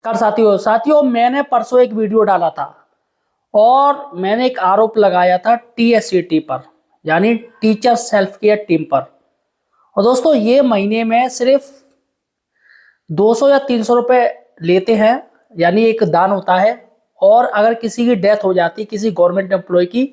कर साथियों मैंने परसों एक वीडियो डाला था और मैंने एक आरोप लगाया था टीएससीटी पर, यानी टीचर सेल्फ केयर टीम पर। और दोस्तों ये महीने में सिर्फ 200 या 300 रुपए लेते हैं, यानी एक दान होता है। और अगर किसी की डेथ हो जाती है, किसी गवर्नमेंट एम्प्लॉय की,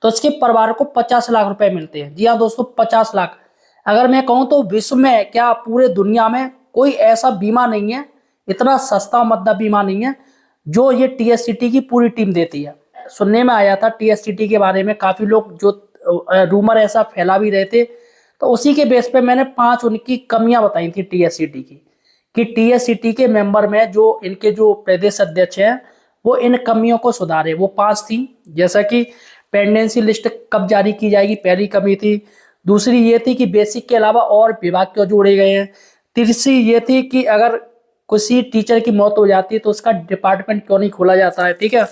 तो उसके परिवार को 50 लाख रुपए मिलते हैं। जी हाँ दोस्तों, 50 लाख। अगर मैं कहूँ तो विश्व में क्या पूरे दुनिया में कोई ऐसा बीमा नहीं है, इतना सस्ता मतलब बीमा नहीं है जो ये टीएससीटी की पूरी टीम देती है। सुनने में आया था टीएससीटी के बारे में, काफी लोग जो रूमर ऐसा फैला भी रहे थे, तो उसी के बेस पे मैंने 5 उनकी कमियां बताई थी टीएससीटी की, कि टीएससीटी के मेंबर में जो इनके जो प्रदेश अध्यक्ष हैं वो इन कमियों को सुधारे। वो 5 थी, जैसा कि पेंडेंसी लिस्ट कब जारी की जाएगी, पहली कमी थी। दूसरी ये थी कि बेसिक के अलावा और विभाग क्यों जोड़े गए हैं। तीसरी ये थी कि अगर किसी टीचर की मौत हो जाती है तो उसका डिपार्टमेंट क्यों नहीं खोला जाता है, ठीक है।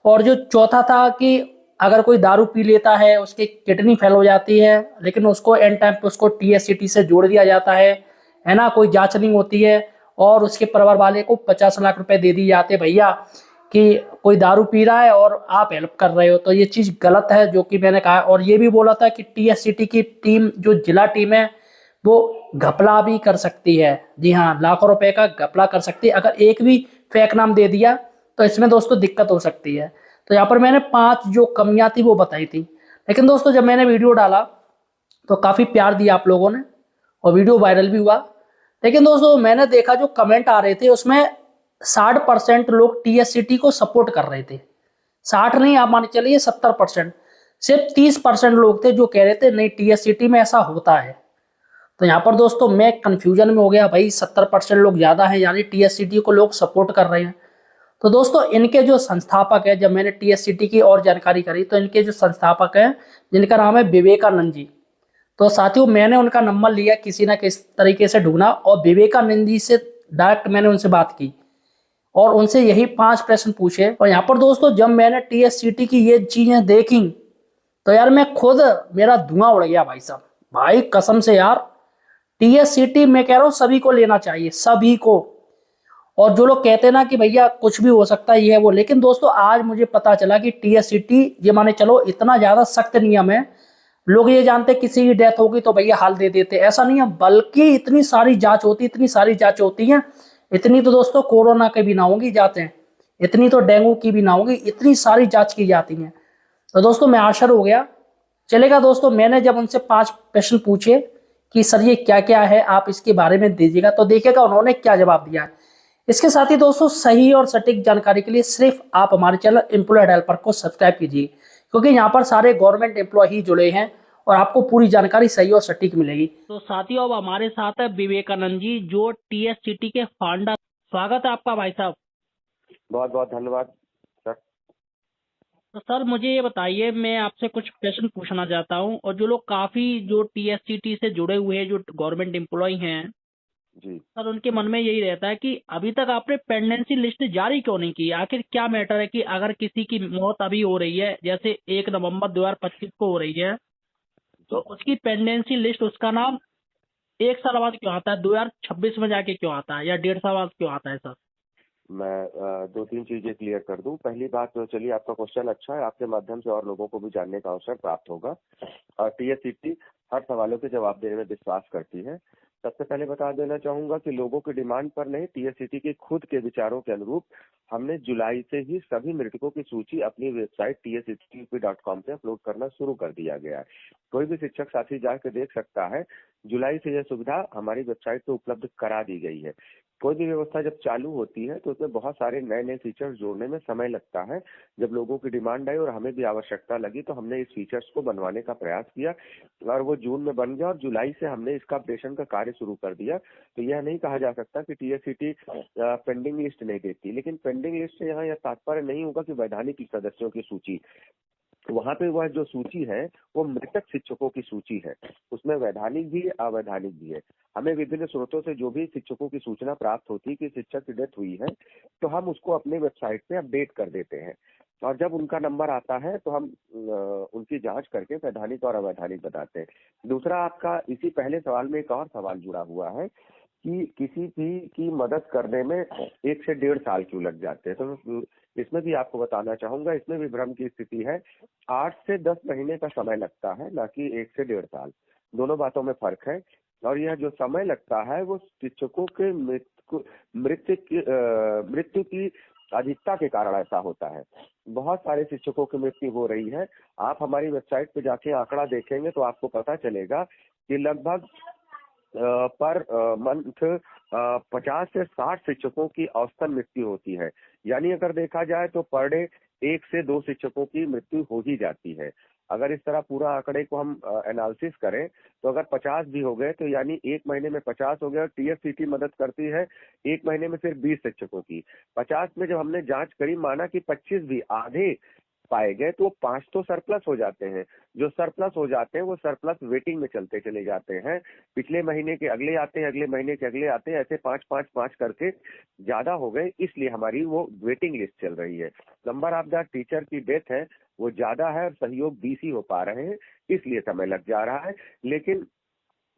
और जो चौथा था कि अगर कोई दारू पी लेता है, उसकी किडनी फेल हो जाती है, लेकिन उसको एंड टाइम पे उसको टीएससीटी से जोड़ दिया जाता है ना, कोई जांच नहीं होती है और उसके परिवार वाले को 50 लाख रुपए दे दिए जाते, भैया कि कोई दारू पी रहा है और आप हेल्प कर रहे हो। तो ये चीज गलत है, जो कि मैंने कहा। और ये भी बोला था कि टीएससीटी की टीम, जो जिला टीम है, वो घपला भी कर सकती है। जी हाँ, लाखों रुपए का घपला कर सकती है। अगर एक भी फेक नाम दे दिया तो इसमें दोस्तों दिक्कत हो सकती है। तो यहाँ पर मैंने 5 जो कमियां थी वो बताई थी। लेकिन दोस्तों जब मैंने वीडियो डाला तो काफी प्यार दिया आप लोगों ने और वीडियो वायरल भी हुआ। लेकिन दोस्तों मैंने देखा जो कमेंट आ रहे थे उसमें 60% लोग टीएससीटी को सपोर्ट कर रहे थे। 60 नहीं, आप मान के चलिए 70%। सिर्फ 30% लोग थे जो कह रहे थे नहीं, टीएससीटी में ऐसा होता है। तो यहाँ पर दोस्तों मैं कंफ्यूजन में हो गया, भाई 70% लोग ज्यादा हैं, यानी टीएससीटी को लोग सपोर्ट कर रहे हैं। तो दोस्तों इनके जो संस्थापक है, जब मैंने टीएससीटी की और जानकारी करी तो इनके जो संस्थापक हैं, जिनका नाम है विवेकानंद जी। तो साथियों मैंने उनका नंबर लिया, किसी ना किस तरीके से ढूंढा और विवेकानंद जी से डायरेक्ट मैंने उनसे बात की और उनसे यही 5 प्रश्न पूछे। और यहाँ पर दोस्तों जब मैंने टीएससीटी की ये चीजें देखी तो यार मैं खुद, मेरा धुआं उड़ गया भाई साहब। भाई कसम से यार, टीएससीटी मैं कह रहा हूँ सभी को लेना चाहिए, सभी को। और जो लोग कहते हैं ना कि भैया कुछ भी हो सकता है ये है वो, लेकिन दोस्तों आज मुझे पता चला कि टीएससीटी, ये माने चलो इतना ज्यादा सख्त नियम है। लोग ये जानते हैं किसी की डेथ होगी तो भैया हाल दे देते, ऐसा नहीं है, बल्कि इतनी सारी जांच होती, इतनी सारी जांच होती है। इतनी तो दोस्तों कोरोना के भी ना होंगी जांचें, इतनी तो डेंगू की भी ना होगी, इतनी सारी जांच की जाती हैं। तो दोस्तों मैं आश्चर्य हो गया। चलेगा दोस्तों, मैंने जब उनसे 5 प्रश्न पूछे कि सर ये क्या क्या है, आप इसके बारे में दीजिएगा, तो देखिएगा उन्होंने क्या जवाब दिया है। इसके साथ ही दोस्तों सही और सटीक जानकारी के लिए सिर्फ आप हमारे चैनल एम्प्लॉय हेल्पर को सब्सक्राइब कीजिए, क्योंकि यहाँ पर सारे गवर्नमेंट एम्प्लॉय ही जुड़े हैं और आपको पूरी जानकारी सही और सटीक मिलेगी। तो साथियों अब हमारे साथ है विवेकानंद जी, जो टीएससीटी के फाउंडर। स्वागत है आपका भाई साहब। बहुत बहुत धन्यवाद सर। तो सर मुझे ये बताइए, मैं आपसे कुछ प्रश्न पूछना चाहता हूँ। और जो लोग काफी जो टीएससीटी से जुड़े हुए हैं, जो गवर्नमेंट एम्प्लॉय हैं जी सर, उनके मन में यही रहता है कि अभी तक आपने पेंडेंसी लिस्ट जारी क्यों नहीं की। आखिर क्या मैटर है कि अगर किसी की मौत अभी हो रही है, जैसे 1 नवंबर 2025 को हो रही है, तो उसकी पेंडेंसी लिस्ट, उसका नाम 1 साल बाद क्यों आता है, 2026 में जाके क्यों आता है, या 1.5 साल बाद क्यों आता है सर? मैं दो तीन चीजें क्लियर कर दूं। पहली बात तो चलिए, आपका क्वेश्चन अच्छा है, आपके माध्यम से और लोगों को भी जानने का अवसर प्राप्त होगा। टीएससीटी हर सवालों के जवाब देने में विश्वास करती है। सबसे पहले बता देना चाहूंगा कि लोगों की डिमांड पर नहीं, टीएससीटी के खुद के विचारों के अनुरूप हमने जुलाई से ही सभी मृतकों की सूची अपनी वेबसाइट tsctp.com पे अपलोड करना शुरू कर दिया गया है। कोई भी शिक्षक साथी जाकर देख सकता है। जुलाई से यह सुविधा हमारी वेबसाइट पे उपलब्ध करा दी गई है। कोई भी व्यवस्था जब चालू होती है तो उसमें बहुत सारे नए नए फीचर्स जोड़ने में समय लगता है। जब लोगों की डिमांड आई और हमें भी आवश्यकता लगी तो हमने इस फीचर्स को बनवाने का प्रयास किया और वो जून में बन गया और जुलाई से हमने इसका अपडेशन का कार्य शुरू कर दिया। तो यह नहीं कहा जा सकता कि टीएससीटी पेंडिंग लिस्ट नहीं देती, लेकिन पेंडिंग लिस्ट से यहाँ यह तात्पर्य नहीं होगा कि वैधानिक सदस्यों की सूची, वहां पे वह जो सूची है वो मृतक शिक्षकों की सूची है। उसमें वैधानिक भी है, अवैधानिक भी है। हमें विभिन्न स्रोतों से जो भी शिक्षकों की सूचना प्राप्त होती है कि शिक्षक की डेथ हुई है, तो हम उसको अपने वेबसाइट पे अपडेट कर देते हैं और जब उनका नंबर आता है तो हम उनकी जांच करके वैधानिक और अवैधानिक बताते हैं। दूसरा, आपका इसी पहले सवाल में एक और सवाल जुड़ा हुआ है कि किसी भी की मदद करने में 1 से 1.5 साल क्यों लग जाते हैं। तो इसमें भी आपको बताना चाहूंगा, इसमें भी भ्रम की स्थिति है। 8 से 10 महीने का समय लगता है, ना कि 1 से 1.5 साल। दोनों बातों में फर्क है। और यह जो समय लगता है वो शिक्षकों के मृत्यु की अधिकता के कारण ऐसा होता है। बहुत सारे शिक्षकों की मृत्यु हो रही है। आप हमारी वेबसाइट पे जाके आंकड़ा देखेंगे तो आपको पता चलेगा कि लगभग पर मंथ 50 से 60 शिक्षकों की औसतन मृत्यु होती है। यानी अगर देखा जाए तो पर डे 1 से 2 शिक्षकों की मृत्यु हो ही जाती है। अगर इस तरह पूरा आंकड़े को हम एनालिसिस करें तो अगर 50 भी हो गए तो यानी 1 महीने में 50 हो गए। और टीएससीटी मदद करती है 1 महीने में सिर्फ 20 शिक्षकों की। 50 में जब हमने जांच करी, माना कि 25 भी आधे पाए गए, तो 5 तो सरप्लस हो जाते हैं। जो सरप्लस हो जाते हैं वो सरप्लस वेटिंग में चलते चले जाते हैं। पिछले महीने के अगले आते हैं, अगले महीने के अगले आते हैं, ऐसे 5 करके ज्यादा हो गए, इसलिए हमारी वो वेटिंग लिस्ट चल रही है। नंबर ऑफ द टीचर की डेथ है वो ज्यादा है और सहयोग 20 ही हो पा रहे हैं, इसलिए समय लग जा रहा है। लेकिन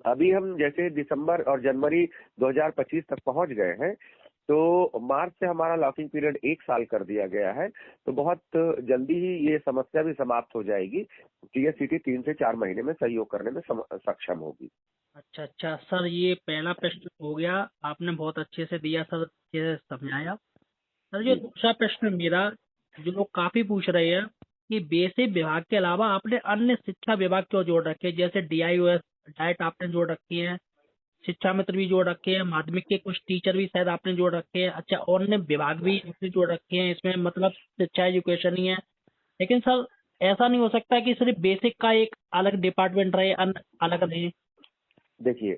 अभी हम जैसे दिसंबर और जनवरी 2025 तक पहुंच गए हैं, तो मार्च से हमारा लॉकिंग पीरियड 1 साल कर दिया गया है। तो बहुत जल्दी ही ये समस्या भी समाप्त हो जाएगी। टीएससीटी 3 से 4 महीने में सहयोग करने में सक्षम होगी। अच्छा अच्छा सर, ये पहला प्रश्न हो गया, आपने बहुत अच्छे से दिया सर, अच्छे से समझाया। सर जो जी दूसरा प्रश्न मेरा, जो लोग काफी पूछ रहे हैं कि बेसिक विभाग के अलावा आपने अन्य शिक्षा विभाग क्यों जोड़ रखे हैं, जैसे डीआईओएस डाइट आपने जोड़ रखी है, शिक्षा मित्र भी जोड़ रखे हैं, माध्यमिक के कुछ टीचर भी शायद आपने जोड़ रखे हैं, अच्छा और अन्य विभाग भी आपने जोड़ रखे हैं इसमें, मतलब शिक्षा एजुकेशन ही है। लेकिन सर ऐसा नहीं हो सकता कि सिर्फ बेसिक का एक अलग डिपार्टमेंट रहे, अन्य अलग रहे। देखिए,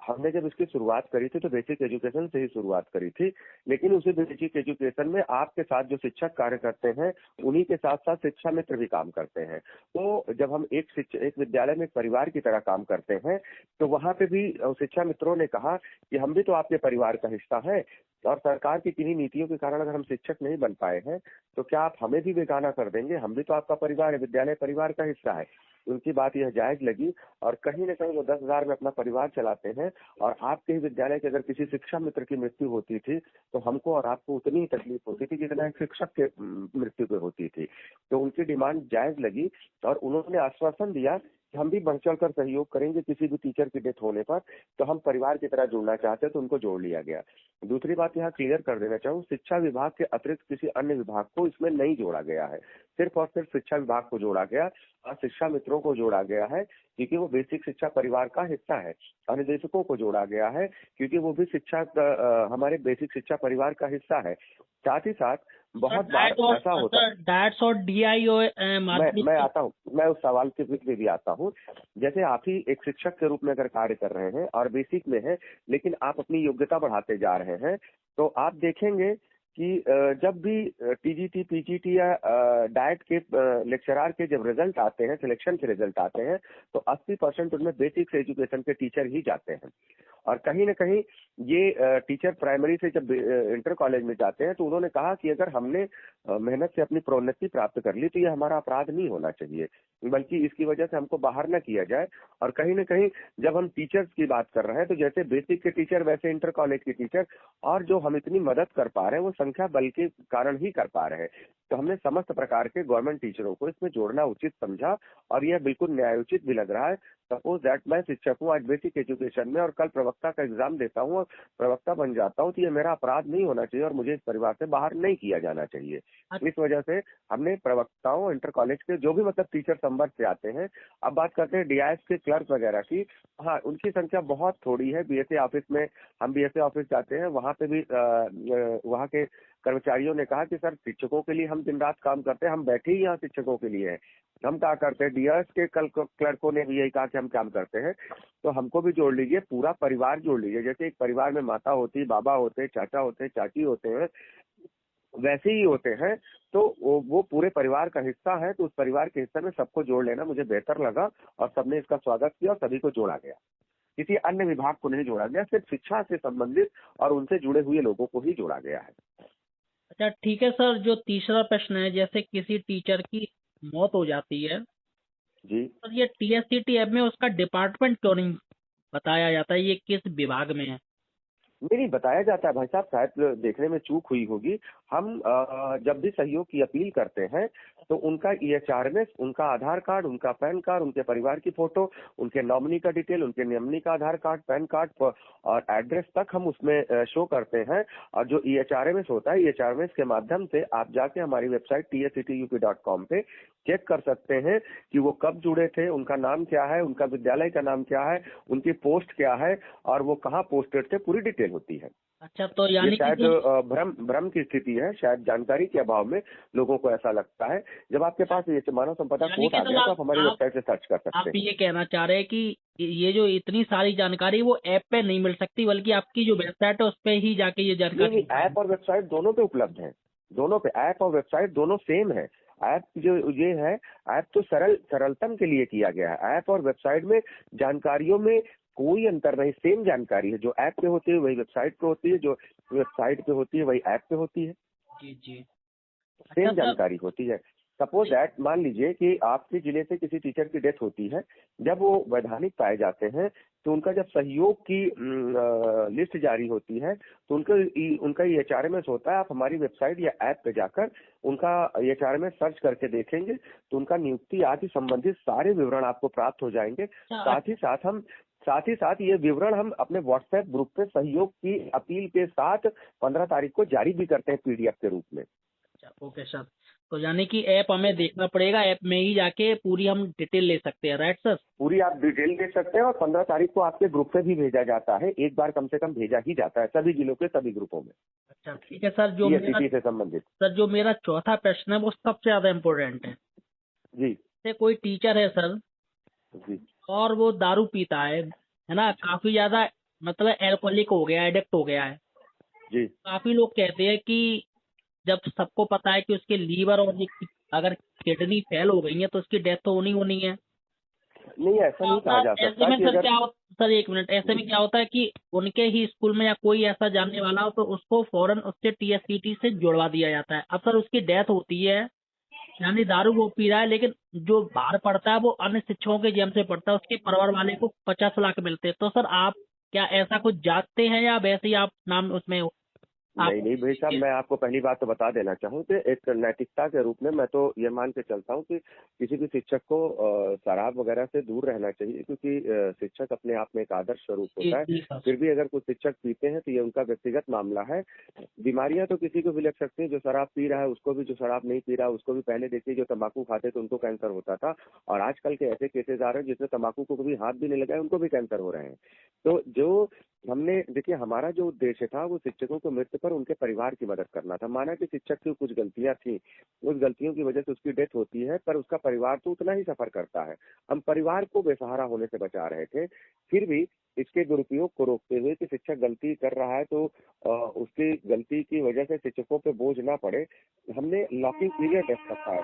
हमने जब इसकी शुरुआत करी थी तो बेसिक एजुकेशन से ही शुरुआत करी थी। लेकिन उसी बेसिक एजुकेशन में आपके साथ जो शिक्षक कार्य करते हैं उन्हीं के साथ साथ शिक्षा मित्र भी काम करते हैं। तो जब हम एक विद्यालय में एक परिवार की तरह काम करते हैं, तो वहां पे भी शिक्षा मित्रों ने कहा कि हम भी तो आपके परिवार का हिस्सा है, और सरकार की किन्हीं नीतियों के कारण अगर हम शिक्षक नहीं बन पाए हैं तो क्या आप हमें भी बेगाना कर देंगे। हम भी तो आपका परिवार है, विद्यालय परिवार का हिस्सा है। उनकी बात यह जायज लगी, और कहीं ना कहीं वो 10,000 में अपना परिवार चलाते हैं। और आपके ही विद्यालय के अगर किसी शिक्षा मित्र की मृत्यु होती थी तो हमको और आपको उतनी ही तकलीफ होती थी जितना एक शिक्षक के मृत्यु पे होती थी। तो उनकी डिमांड जायज लगी, और उन्होंने आश्वासन दिया कि हम भी बढ़ चढ़ कर सहयोग करेंगे। किसी भी टीचर की डेथ होने पर तो हम परिवार की तरह जुड़ना चाहते हैं, तो उनको जोड़ लिया गया। दूसरी बात यहाँ क्लियर कर देना चाहूँ, शिक्षा विभाग के अतिरिक्त किसी अन्य विभाग को इसमें नहीं जोड़ा गया है। सिर्फ और सिर्फ शिक्षा विभाग को जोड़ा गया और शिक्षा मित्रों को जोड़ा गया है क्योंकि वो बेसिक शिक्षा परिवार का हिस्सा है। और निदेशकों को जोड़ा गया है क्योंकि वो भी हमारे बेसिक शिक्षा परिवार का हिस्सा है। साथ ही साथ बहुत बार ऐसा होता है, डायट्स और डीआईओ मैं आता हूँ, मैं उस सवाल के पे भी आता हूँ। जैसे आप ही एक शिक्षक के रूप में अगर कार्य कर रहे हैं और बेसिक में है, लेकिन आप अपनी योग्यता बढ़ाते जा रहे हैं, तो आप देखेंगे कि जब भी टीजीटी पीजीटी या डाइट के लेक्चरार के जब रिजल्ट आते हैं, सिलेक्शन के रिजल्ट आते हैं, तो 80% उनमें बेसिक एजुकेशन के टीचर ही जाते हैं। और कहीं ना कहीं ये टीचर प्राइमरी से जब इंटर कॉलेज में जाते हैं तो उन्होंने कहा कि अगर हमने मेहनत से अपनी प्रोन्नति प्राप्त कर ली तो ये हमारा अपराध नहीं होना चाहिए, बल्कि इसकी वजह से हमको बाहर न किया जाए। और कहीं ना कहीं जब हम टीचर्स की बात कर रहे हैं तो जैसे बेसिक के टीचर वैसे इंटर कॉलेज के टीचर, और जो हम इतनी मदद कर पा रहे हैं वो संख्या बल के कारण ही कर पा रहे हैं। तो हमने समस्त प्रकार के गवर्नमेंट टीचरों को इसमें जोड़ना उचित समझा, और यह बिल्कुल न्यायोचित भी लग रहा है। सपोज दैट मैं शिक्षक हूँ आज बेसिक एजुकेशन में, और कल प्रवक्ता का एग्जाम देता हूँ और प्रवक्ता बन जाता हूँ, तो ये मेरा अपराध नहीं होना चाहिए और मुझे इस परिवार से बाहर नहीं किया जाना चाहिए। इस वजह से हमने प्रवक्ताओं, इंटर कॉलेज के जो भी मतलब टीचर संवर्ग से आते हैं। अब बात करते हैं डीआईएस के क्लर्क वगैरह की। हाँ, उनकी संख्या बहुत थोड़ी है। बीएसए ऑफिस में हम बीएसए ऑफिस जाते हैं, वहाँ पे भी वहाँ के कर्मचारियों ने कहा कि सर शिक्षकों के लिए हम दिन रात काम करते हैं, हम बैठे ही यहाँ शिक्षकों के लिए हैं। हम क्या करते हैं, डीआईएस के क्लर्कों ने भी यही कहा कि हम काम करते हैं, तो हमको भी जोड़ लीजिए, पूरा परिवार जोड़ लीजिए। जैसे एक परिवार में माता होती, बाबा होते, चाचा होते, चाची होते हैं, वैसे ही होते हैं। तो वो पूरे परिवार का हिस्सा है, तो उस परिवार के हिस्से में सबको जोड़ लेना मुझे बेहतर लगा, और सबने इसका स्वागत किया और सभी को जोड़ा गया। किसी अन्य विभाग को नहीं जोड़ा गया, सिर्फ शिक्षा से संबंधित और उनसे जुड़े हुए लोगों को ही जोड़ा गया है। अच्छा ठीक है सर, जो तीसरा प्रश्न है, जैसे किसी टीचर की मौत हो जाती है, जी, सर ये टीएससीटी ऐप में उसका डिपार्टमेंट क्यों नहीं बताया जाता है, ये किस विभाग में है? नहीं बताया जाता है भाई साहब, शायद देखने में चूक हुई होगी। हम जब भी सहयोग की अपील करते हैं तो उनका EHRMS, उनका आधार कार्ड, उनका पैन कार्ड, उनके परिवार की फोटो, उनके नॉमिनी का डिटेल, उनके नॉमिनी का आधार कार्ड, पैन कार्ड और एड्रेस तक हम उसमें शो करते हैं। और जो EHRMS होता है, EHRMS के माध्यम से आप जाके हमारी वेबसाइट tsctup.com पे चेक कर सकते हैं कि वो कब जुड़े थे, उनका नाम क्या है, उनका विद्यालय का नाम क्या है, उनकी पोस्ट क्या है और वो कहाँ पोस्टेड थे, पूरी डिटेल होती है। अच्छा, तो ये यानी कि शायद जो भ्रम भ्रम की स्थिति है, शायद जानकारी के अभाव में लोगों को ऐसा लगता है। जब आपके पास ये मानव संपदा यानी कोड कि आ सर गया तो आप हमारी वेबसाइट से सर्च कर सकते आप हैं। ये कहना चाह रहे हैं कि ये जो इतनी सारी जानकारी वो ऐप पे नहीं मिल सकती, बल्कि आपकी जो वेबसाइट है उस पे ही जाके ये नहीं जानकारी नहीं, ऐप और वेबसाइट दोनों पे उपलब्ध है, दोनों पे ऐप और वेबसाइट दोनों सेम है। ऐप जो ये है, ऐप तो सरलतम के लिए किया गया है। ऐप और वेबसाइट में जानकारियों में कोई अंतर नहीं, सेम जानकारी है। जो ऐप पे होती है वही वेबसाइट पे होती है, जो वेबसाइट पे होती है वही ऐप पे होती है, जी जी। अच्छा सेम सर। जानकारी होती है। सपोज दैट, मान लीजिए कि आपके जिले से किसी टीचर की डेथ होती है, जब वो वैधानिक पाए जाते हैं तो उनका जब सहयोग की लिस्ट जारी होती है तो उनका EHRMS होता है। आप हमारी वेबसाइट या ऐप पे जाकर उनका EHRMS सर्च करके देखेंगे तो उनका नियुक्ति आदि संबंधित सारे विवरण आपको प्राप्त हो जाएंगे। साथ ही साथ ये विवरण हम अपने व्हाट्सएप ग्रुप पे सहयोग की अपील के साथ 15 तारीख को जारी भी करते हैं PDF के रूप में। अच्छा, ओके सर। तो यानी कि ऐप हमें देखना पड़ेगा, ऐप में ही जाके पूरी हम डिटेल ले सकते हैं, राइट सर? पूरी आप डिटेल देख सकते हैं और 15 तारीख को आपके ग्रुप पे भी भेजा जाता है। एक बार कम से कम भेजा ही जाता है सभी जिलों के सभी ग्रुपों में, अच्छा ठीक है सर। TSCT से संबंधित। जो मेरा चौथा प्रश्न है वो सबसे ज्यादा इम्पोर्टेंट है। जी जैसे कोई टीचर है सर जी और वो दारू पीता है ना, काफी ज्यादा, मतलब एल्कोहलिक हो गया, एडिक्ट हो गया है। जी। काफी लोग कहते हैं कि जब सबको पता है कि उसके लीवर और अगर किडनी फेल हो गई है तो उसकी डेथ तो होनी होनी है। नहीं, ऐसा नहीं कहा जा ऐसे सकता में कि सर अगर सर एक मिनट, ऐसे में क्या होता है कि उनके ही स्कूल में या कोई ऐसा जानने वाला हो तो उसको फौरन उससे TSCT से जुड़वा दिया जाता है। अब सर उसकी डेथ होती है, यानी दारू वो पी रहा है, लेकिन जो बाहर पड़ता है वो अन्य शिक्षकों के जेम से पड़ता है, उसके परिवार वाले को 50 लाख मिलते हैं। तो सर आप क्या ऐसा कुछ जांचते हैं या वैसे ही आप नाम उसमें आप? नहीं नहीं भाई साहब, मैं आपको पहली बात तो बता देना चाहूँ कि एक नैतिकता के रूप में मैं तो ये मान के चलता हूँ कि किसी भी शिक्षक को शराब वगैरह से दूर रहना चाहिए, क्योंकि शिक्षक अपने आप में एक आदर्श स्वरूप होता है। जी सर। फिर भी अगर कुछ शिक्षक पीते हैं तो ये उनका व्यक्तिगत मामला है। बीमारियां तो किसी को भी लग सकती है, जो शराब पी रहा है उसको भी, जो शराब नहीं पी रहा है उसको भी। पहले देखिए जो तंबाकू खाते थे उनको कैंसर होता था, और आजकल के ऐसे केसेस आ रहे हैं जिसमें तंबाकू को कभी हाथ भी नहीं लगाए उनको भी कैंसर हो रहे हैं। तो जो हमने देखिए, हमारा जो उद्देश्य था वो शिक्षकों को मृत्यु पर उनके परिवार की मदद करना था। माना कि शिक्षक की कुछ गलतियां थी, उस गलतियों की वजह से उसकी डेथ होती है, पर उसका परिवार तो उतना ही सफर करता है। हम परिवार को बेसहारा होने से बचा रहे थे। फिर भी इसके दुरुपयोग को रोकते हुए कि शिक्षक गलती कर रहा है तो उसकी गलती की वजह से शिक्षकों पे बोझ ना पड़े, हमने लॉकिंग पीरियड रखा है।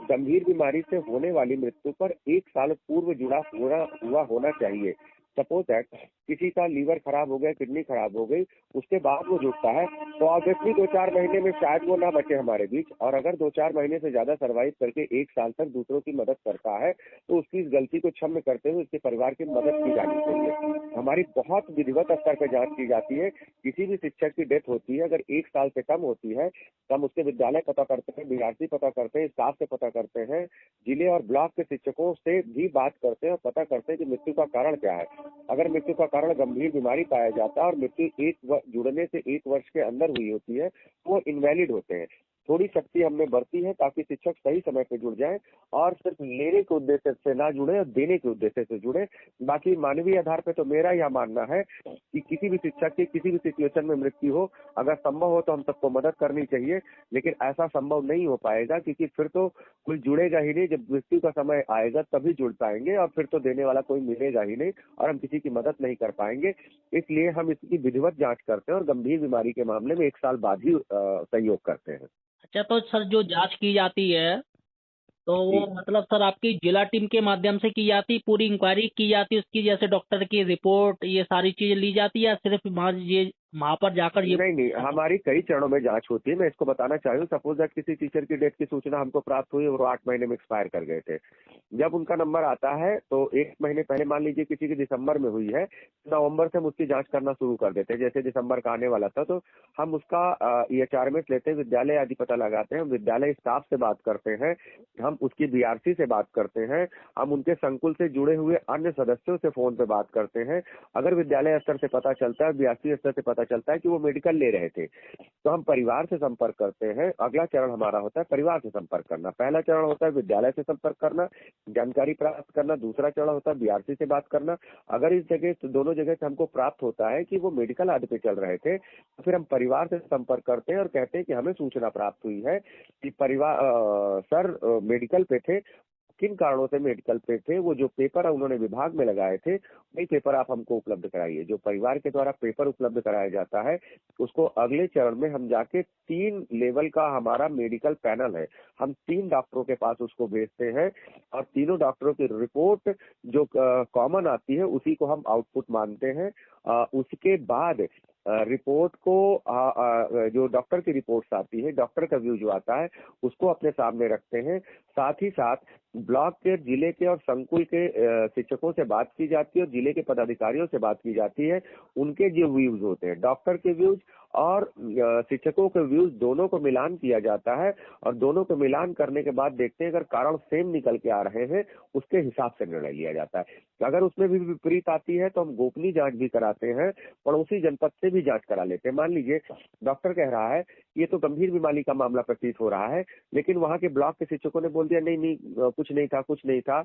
गंभीर बीमारी से होने वाली मृत्यु पर 1 साल पूर्व जुड़ा हुआ होना चाहिए। सपोज दैट किसी का लीवर खराब हो गया, किडनी खराब हो गई, उसके बाद वो जुड़ता है तो ऑब्वियसली 2-4 महीने में शायद वो ना बचे हमारे बीच। और अगर 2-4 महीने से ज्यादा सर्वाइव करके 1 साल तक दूसरों की मदद करता है तो उसकी इस गलती को क्षम्य करते हुए उसके परिवार की मदद की जानी चाहिए। हमारी बहुत विधिवत स्तर पर जांच की जाती है। किसी भी शिक्षक की डेथ होती है, अगर 1 साल से कम होती है तो हम उसके विद्यालय पता करते हैं, बीआरसी पता करते हैं, स्टाफ से पता करते हैं, जिले और ब्लॉक के शिक्षकों से भी बात करते हैं और पता करते हैं कि मृत्यु का कारण क्या है। अगर मृत्यु का कारण गंभीर बीमारी पाया जाता है और मृत्यु जुड़ने से 1 वर्ष के अंदर हुई होती है तो वो इनवैलिड होते हैं। थोड़ी शक्ति हमने बरती है ताकि शिक्षक सही समय पे जुड़ जाएं और सिर्फ लेने के उद्देश्य से ना जुड़े और देने के उद्देश्य से जुड़े। बाकी मानवीय आधार पे तो मेरा यह मानना है कि किसी भी शिक्षक की किसी भी सिचुएशन में मृत्यु हो, अगर संभव हो तो हम सबको मदद करनी चाहिए, लेकिन ऐसा संभव नहीं हो पाएगा क्योंकि फिर तो कोई जुड़ेगा ही नहीं। जब मृत्यु का समय आएगा तभी जुड़ पाएंगे और फिर तो देने वाला कोई मिलेगा ही नहीं और हम किसी की मदद नहीं कर पाएंगे। इसलिए हम इसकी विधिवत जांच करते हैं और गंभीर बीमारी के मामले में 1 साल बाद ही सहयोग करते हैं। अच्छा, तो सर जो जांच की जाती है तो वो मतलब सर आपकी जिला टीम के माध्यम से की जाती, पूरी इंक्वायरी की जाती उसकी, जैसे डॉक्टर की रिपोर्ट ये सारी चीजें ली जाती है, या सिर्फ वहाँ ये वहां पर जाकर ये नहीं नहीं, हमारी कई चरणों में जांच होती है। मैं इसको बताना चाहूँ, सपोज दैट किसी टीचर की डेथ की सूचना हमको प्राप्त हुई और वो 8 महीने में एक्सपायर कर गए थे। जब उनका नंबर आता है तो 1 महीने पहले, मान लीजिए किसी की दिसंबर में हुई है, नवंबर से हम उसकी जांच करना शुरू कर देते हैं। जैसे दिसंबर का आने वाला था तो हम उसका EHRMS लेते हैं, विद्यालय आदि पता लगाते हैं, हम विद्यालय स्टाफ से बात करते हैं, हम उसकी BRC से बात करते हैं, हम उनके संकुल से जुड़े हुए अन्य सदस्यों से फोन पे बात करते हैं। अगर विद्यालय स्तर से पता चलता है, BRC स्तर से पता चलता है कि वो मेडिकल ले रहे थे, तो हम परिवार से संपर्क करते हैं। अगला चरण हमारा होता है परिवार से संपर्क करना। पहला चरण होता है विद्यालय से संपर्क करना, जानकारी प्राप्त करना। दूसरा चरण होता है BRC से बात करना। अगर इस जगह तो दोनों जगह से हमको प्राप्त होता है कि वो मेडिकल आदि पे चल रहे थे, तो फिर हम परिवार से संपर्क करते हैं और कहते हैं कि हमें सूचना प्राप्त हुई है कि परिवार सर मेडिकल पे थे, किन कारणों से मेडिकल पे थे, वो जो पेपर उन्होंने विभाग में लगाए थे वही पेपर आप हमको उपलब्ध कराइए। जो परिवार के द्वारा पेपर उपलब्ध कराया जाता है उसको अगले चरण में हम जाके 3 लेवल का हमारा मेडिकल पैनल है, हम 3 डॉक्टरों के पास उसको भेजते हैं और तीनों डॉक्टरों की रिपोर्ट जो कॉमन आती है उसी को हम आउटपुट मानते हैं। उसके बाद रिपोर्ट को जो डॉक्टर की रिपोर्ट्स आती है, डॉक्टर का व्यू जो आता है उसको अपने सामने रखते हैं। साथ ही साथ ब्लॉक के, जिले के और संकुल के शिक्षकों से बात की जाती है और जिले के पदाधिकारियों से बात की जाती है। उनके जो व्यूज होते हैं, डॉक्टर के व्यूज और शिक्षकों के व्यूज, दोनों को मिलान किया जाता है और दोनों को मिलान करने के बाद देखते हैं अगर कारण सेम निकल के आ रहे हैं उसके हिसाब से निर्णय लिया जाता है। अगर उसमें भी विपरीत आती है तो हम गोपनीय जांच भी कराते हैं, पड़ोसी जनपद से भी जांच करा लेते हैं। मान लीजिए डॉक्टर कह रहा है ये तो गंभीर बीमारी का मामला प्रतीत हो रहा है, लेकिन वहां के ब्लॉक के शिक्षकों ने बोल दिया नहीं नहीं कुछ नहीं था, कुछ नहीं था।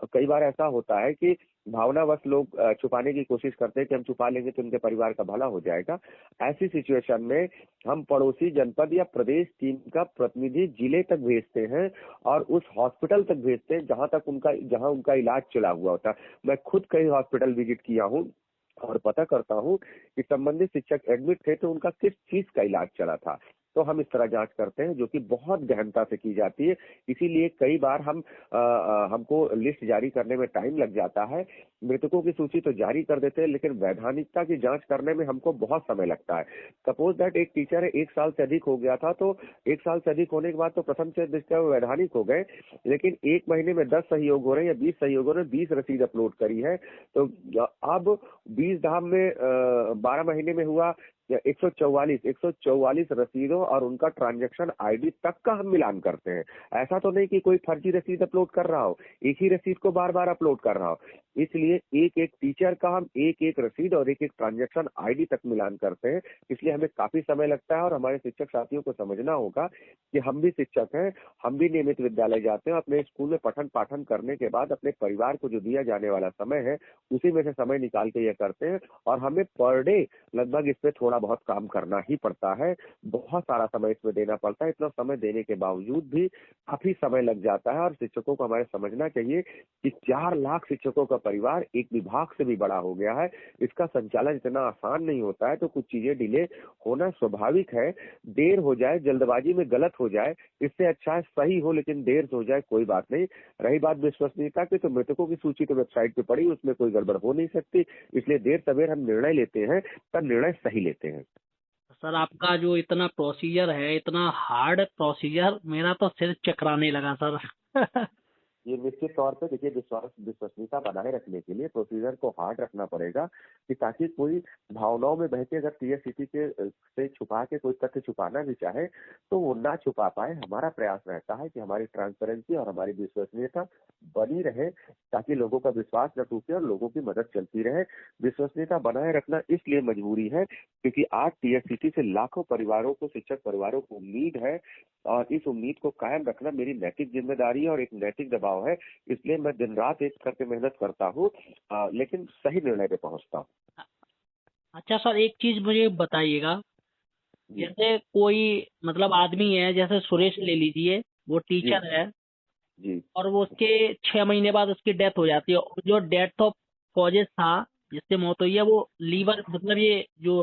कई बार ऐसा होता है कि भावनावश लोग छुपाने की कोशिश करते हैं कि हम छुपा लेंगे तो उनके परिवार का भला हो जाएगा। ऐसी सिचुएशन में हम पड़ोसी जनपद या प्रदेश टीम का प्रतिनिधि जिले तक भेजते हैं और उस हॉस्पिटल तक भेजते हैं जहां उनका इलाज चला हुआ होता है। मैं खुद कई हॉस्पिटल विजिट किया हूँ और पता करता हूँ कि संबंधित शिक्षक एडमिट थे तो उनका किस चीज का इलाज चला था। तो हम इस तरह जांच करते हैं जो कि बहुत गहनता से की जाती है। इसीलिए कई बार हमको लिस्ट जारी करने में टाइम लग जाता है। मृतकों की सूची तो जारी कर देते हैं लेकिन वैधानिकता की जांच करने में हमको बहुत समय लगता है। सपोज दैट एक टीचर है 1 साल से अधिक हो गया था, तो 1 साल से अधिक होने के बाद तो प्रथम से दृष्टया वो वैधानिक हो गए, लेकिन 1 महीने में 10 सहयोग हो रहे हैं या 20 सहयोग हो रहे हैं, 20 रसीद अपलोड करी है। तो अब 20 धाम में 12 महीने में हुआ 144 रसीदों और उनका ट्रांजैक्शन आईडी तक का हम मिलान करते हैं। ऐसा तो नहीं कि कोई फर्जी रसीद अपलोड कर रहा हो, एक ही रसीद को बार बार अपलोड कर रहा हो। इसलिए एक एक टीचर का हम एक एक रसीद और एक एक ट्रांजैक्शन आईडी तक मिलान करते हैं। इसलिए हमें काफी समय लगता है और हमारे शिक्षक साथियों को समझना होगा कि हम भी शिक्षक हैं, हम भी नियमित विद्यालय जाते हैं। अपने स्कूल में पठन पाठन करने के बाद अपने परिवार को जो दिया जाने वाला समय है उसी में से समय निकाल के यह करते हैं और हमें पर डे लगभग इस पे थोड़ा बहुत काम करना ही पड़ता है। बहुत सारा समय इसमें देना पड़ता है। इतना समय देने के बावजूद भी काफी समय लग जाता है और शिक्षकों को हमारे समझना चाहिए कि 4 लाख शिक्षकों का परिवार एक विभाग से भी बड़ा हो गया है। इसका संचालन इतना आसान नहीं होता है, तो कुछ चीजें डिले होना स्वाभाविक है। देर हो जाए, जल्दबाजी में गलत हो जाए, इससे अच्छा है सही हो लेकिन देर से हो जाए, कोई बात नहीं। रही बात विश्वसनीयता की, तो मृतकों की सूची तो वेबसाइट पे पड़ी, उसमें कोई गड़बड़ हो नहीं सकती। इसलिए देर सवेर हम निर्णय लेते हैं तब निर्णय सही लेते हैं। सर आपका जो इतना प्रोसीजर है, इतना हार्ड प्रोसीजर, मेरा तो सिर चकराने लगा सर। ये निश्चित तौर पे देखिए, विश्वसनीयता बनाए रखने के लिए प्रोसीजर को हार्ड रखना पड़ेगा कि ताकि कोई भावनाओं में बह के अगर TSCT के से छुपा के कोई तथ्य छुपाना भी चाहे तो वो ना छुपा पाए। हमारा प्रयास रहता है कि हमारी ट्रांसपेरेंसी और हमारी विश्वसनीयता बनी रहे ताकि लोगों का विश्वास न टूटे और लोगों की मदद चलती रहे। विश्वसनीयता बनाए रखना इसलिए मजबूरी है क्योंकि आज TSCT से लाखों परिवारों को, शिक्षक परिवारों को उम्मीद है और इस उम्मीद को कायम रखना मेरी नैतिक जिम्मेदारी है और एक नैतिक दबाव है। इसलिए मैं दिन रात एक करके मेहनत करता हूँ, लेकिन सही निर्णय पे पहुंचता हूँ। अच्छा सर, एक चीज मुझे बताइएगा, जी जैसे कोई मतलब आदमी है, जैसे सुरेश ले लीजिए, वो जी टीचर है जी और वो उसके 6 महीने बाद उसकी डेथ हो जाती है, और जो डेथ ऑफ कॉजेस था, जिससे मौत हुई है, वो लीवर, मतलब ये जो